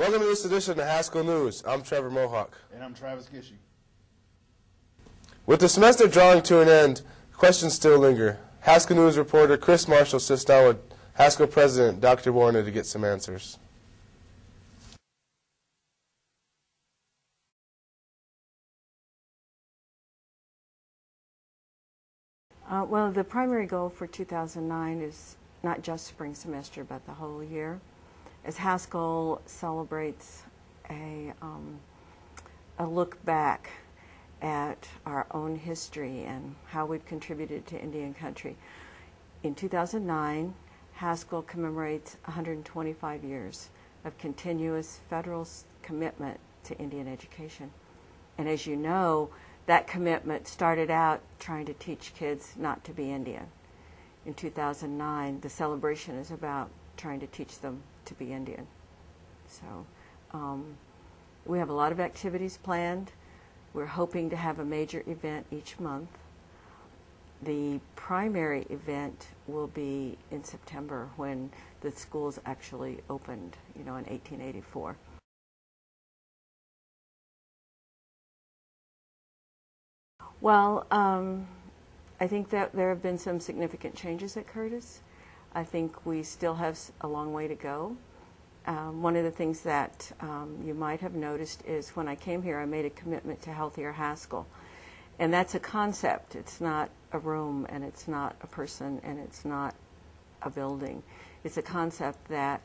Welcome to this edition of Haskell News. I'm Trevor Mohawk. And I'm Travis Gishey. With the semester drawing to an end, questions still linger. Haskell News reporter Chris Marshall sits down with Haskell President Dr. Warner to get some answers. Well, the primary goal for 2009 is not just spring semester, but the whole year. As Haskell celebrates a look back at our own history and how we've contributed to Indian country. In 2009, Haskell commemorates 125 years of continuous federal commitment to Indian education. And as you know, that commitment started out trying to teach kids not to be Indian. In 2009, the celebration is about trying to teach them to be Indian. So we have a lot of activities planned. We're hoping to have a major event each month. The primary event will be in September when the schools actually opened, in 1884. Well, I think that there have been some significant changes at Curtis. I think we still have a long way to go. One of the things that you might have noticed is when I came here, I made a commitment to Healthier Haskell. And that's a concept. It's not a room, and it's not a person, and it's not a building. It's a concept that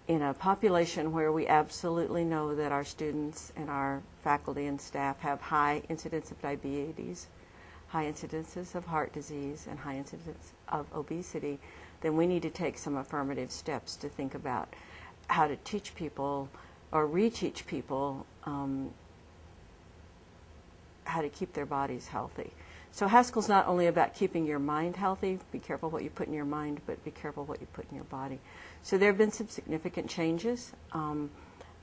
in a population where we absolutely know that our students and our faculty and staff have high incidence of diabetes, high incidences of heart disease, and high incidence of obesity, then we need to take some affirmative steps to think about how to teach people or reteach people how to keep their bodies healthy. So Haskell's not only about keeping your mind healthy, be careful what you put in your mind, but be careful what you put in your body. So there have been some significant changes.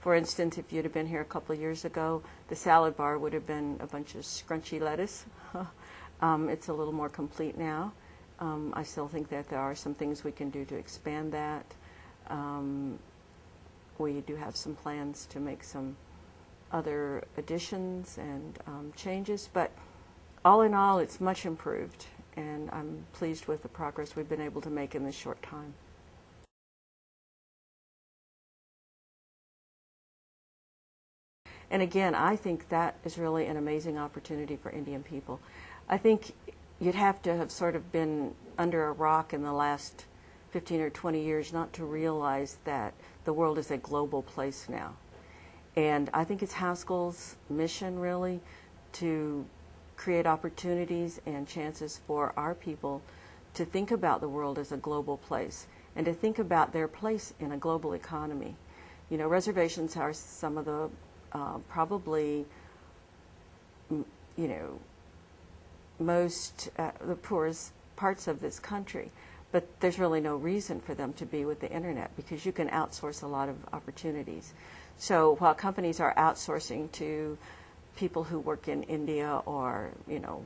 For instance, if you'd have been here a couple of years ago, the salad bar would have been a bunch of scrunchy lettuce. It's a little more complete now. I still think that there are some things we can do to expand that. We do have some plans to make some other additions and changes, but all in all, it's much improved, and I'm pleased with the progress we've been able to make in this short time. And again, I think that is really an amazing opportunity for Indian people. I think you'd have to have sort of been under a rock in the last 15 or 20 years not to realize that the world is a global place now. And I think it's Haskell's mission, really, to create opportunities and chances for our people to think about the world as a global place and to think about their place in a global economy. Reservations are some of the probably, most the poorest parts of this country. But there's really no reason for them to be with the internet because you can outsource a lot of opportunities. So while companies are outsourcing to people who work in India or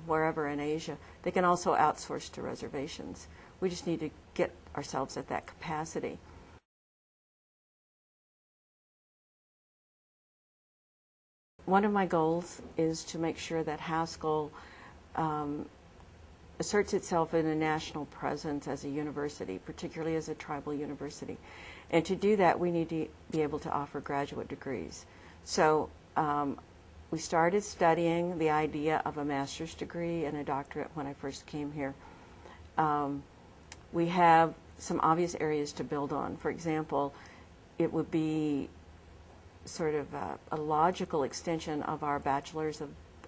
wherever in Asia, they can also outsource to reservations. We just need to get ourselves at that capacity. One of my goals is to make sure that Haskell asserts itself in a national presence as a university, particularly as a tribal university. And to do that, we need to be able to offer graduate degrees. So we started studying the idea of a master's degree and a doctorate when I first came here. We have some obvious areas to build on. For example, it would be sort of a logical extension of our bachelor's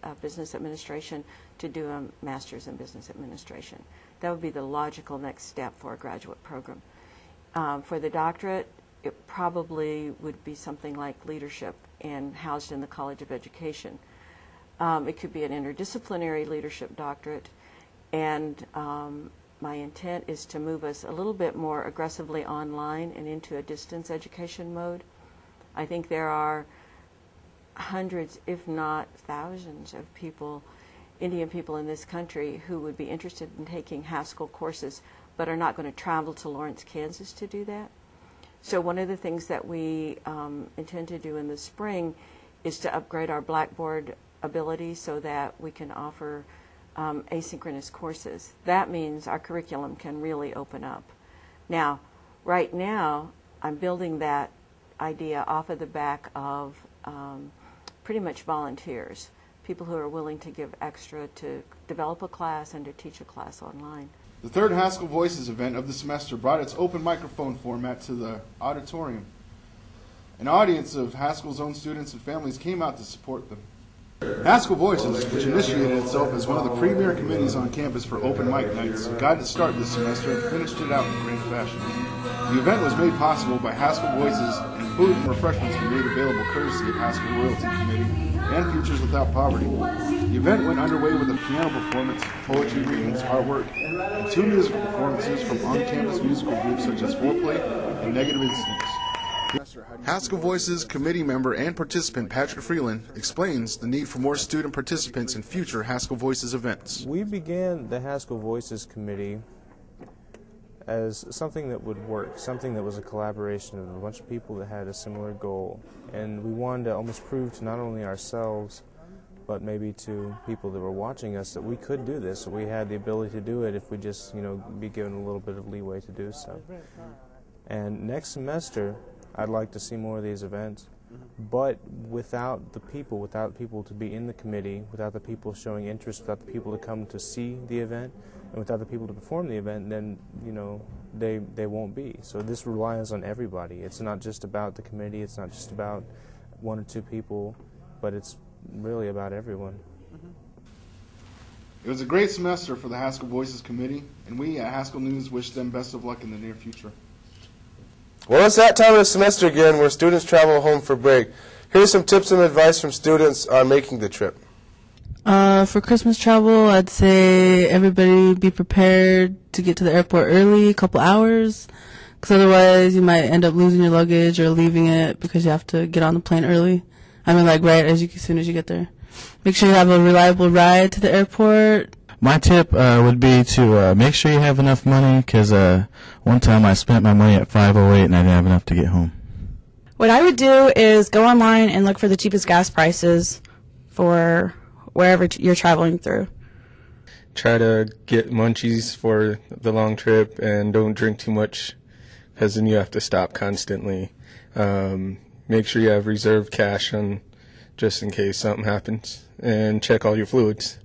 of business administration to do a master's in business administration. That would be the logical next step for a graduate program. For the doctorate, it probably would be something like leadership and housed in the College of Education. It could be an interdisciplinary leadership doctorate, and my intent is to move us a little bit more aggressively online and into a distance education mode. I think there are hundreds, if not thousands, of people, Indian people in this country who would be interested in taking Haskell courses but are not going to travel to Lawrence, Kansas to do that. So one of the things that we intend to do in the spring is to upgrade our Blackboard ability so that we can offer asynchronous courses. That means our curriculum can really open up. Now, right now, I'm building that idea off of the back of pretty much volunteers, people who are willing to give extra to develop a class and to teach a class online. The third Haskell Voices event of the semester brought its open microphone format to the auditorium. An audience of Haskell's own students and families came out to support them. Haskell Voices, which initiated itself as one of the premier committees on campus for open mic nights, got its start this semester and finished it out in grand fashion. The event was made possible by Haskell Voices, and food and refreshments were made available courtesy of Haskell Royalty Committee and Futures Without Poverty. The event went underway with a piano performance, poetry readings, artwork, and 2 musical performances from on-campus musical groups such as Foreplay and Negative Instincts. Haskell Voices committee member and participant Patrick Freeland explains the need for more student participants in future Haskell Voices events. We began the Haskell Voices committee as something that would work, something that was a collaboration of a bunch of people that had a similar goal. And we wanted to almost prove to not only ourselves, but maybe to people that were watching us that we could do this, that we had the ability to do it if we just, be given a little bit of leeway to do so. And next semester, I'd like to see more of these events, but without the people to be in the committee, without the people showing interest, without the people to come to see the event, and without the people to perform the event, then, they won't be. So this relies on everybody. It's not just about the committee, it's not just about 1 or 2 people, but it's really about everyone. It was a great semester for the Haskell Voices Committee, and we at Haskell News wish them best of luck in the near future. Well, it's that time of the semester again where students travel home for break. Here's some tips and advice from students on making the trip. For Christmas travel, I'd say everybody be prepared to get to the airport early, a couple hours, because otherwise you might end up losing your luggage or leaving it because you have to get on the plane early. Right as soon as you get there. Make sure you have a reliable ride to the airport. My tip would be to make sure you have enough money, because one time I spent my money at 5:08 and I didn't have enough to get home. What I would do is go online and look for the cheapest gas prices for wherever you're traveling through. Try to get munchies for the long trip and don't drink too much, because then you have to stop constantly. Make sure you have reserved cash on just in case something happens, and check all your fluids.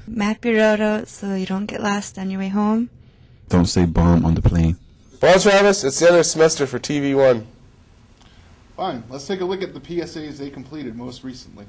Map your route out so you don't get lost on your way home. Don't say bomb on the plane. Well, Travis, it's the end of the semester for TV1. Fine, let's take a look at the PSAs they completed most recently.